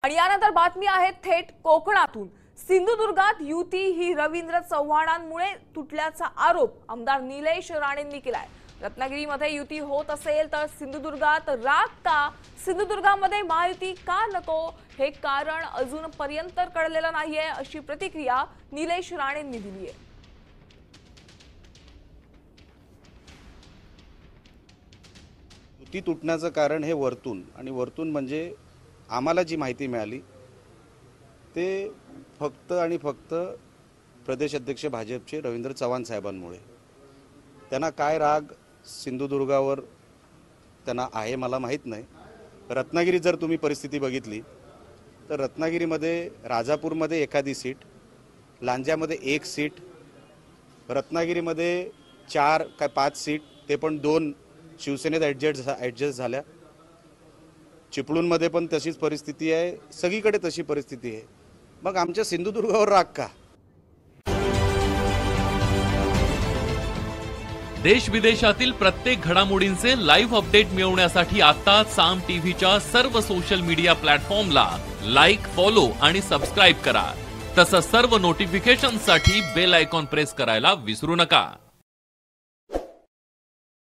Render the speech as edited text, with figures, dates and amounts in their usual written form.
आणि यानंतर बातमी आहे थेट कोकणातून। सिंधुदुर्गात युती ही रवींद्र चव्हाणांमुळे तुटल्याचा आरोप आमदार निलेश राणेंनी केलाय। रत्नागिरीमध्ये युती होत असेल तर सिंधुदुर्गात राग का? सिंधुदुर्गामध्ये महायुती का नको हे कारण अजूनपर्यंत कळलेलं नाहीये, अशी प्रतिक्रिया निलेश राणेंनी दिली आहे। युती तुटण्याचं कारण हे वरतून आणि वरतून म्हणजे आम्हाला जी माहिती मिळाली ते फक्त आणि फक्त प्रदेश अध्यक्ष भाजपचे रवींद्र चव्हाण साहेबांमुळे। त्यांना काय राग सिंधुदुर्गावर त्यांना आहे मला माहित नाही। रत्नागिरीत जर तुम्ही परिस्थिती बघितली तर रत्नागिरीमध्ये राजापूरमध्ये एखादी सीट, लांज्यामध्ये एक सीट, रत्नागिरीमध्ये 4 काय 5 सीट, ते पण 2 शिवसेनेत ॲडजस्ट झाल्या। चिपळूणमध्ये पण तशीच परिस्थिती आहे, सगळीकडे तशी परिस्थिती आहे। मग आमच्या सिंधुदुर्गावर राग का? देश विदेशातील प्रत्येक घडामोडींचे लाईव्ह अपडेट मिळवण्यासाठी आता साम टीव्हीच्या सर्व सोशल मीडिया प्लॅटफॉर्मला लाईक, फॉलो आणि सबस्क्राईब करा। तसंच सर्व नोटिफिकेशनसाठी बेल आयकॉन प्रेस करायला विसरू नका।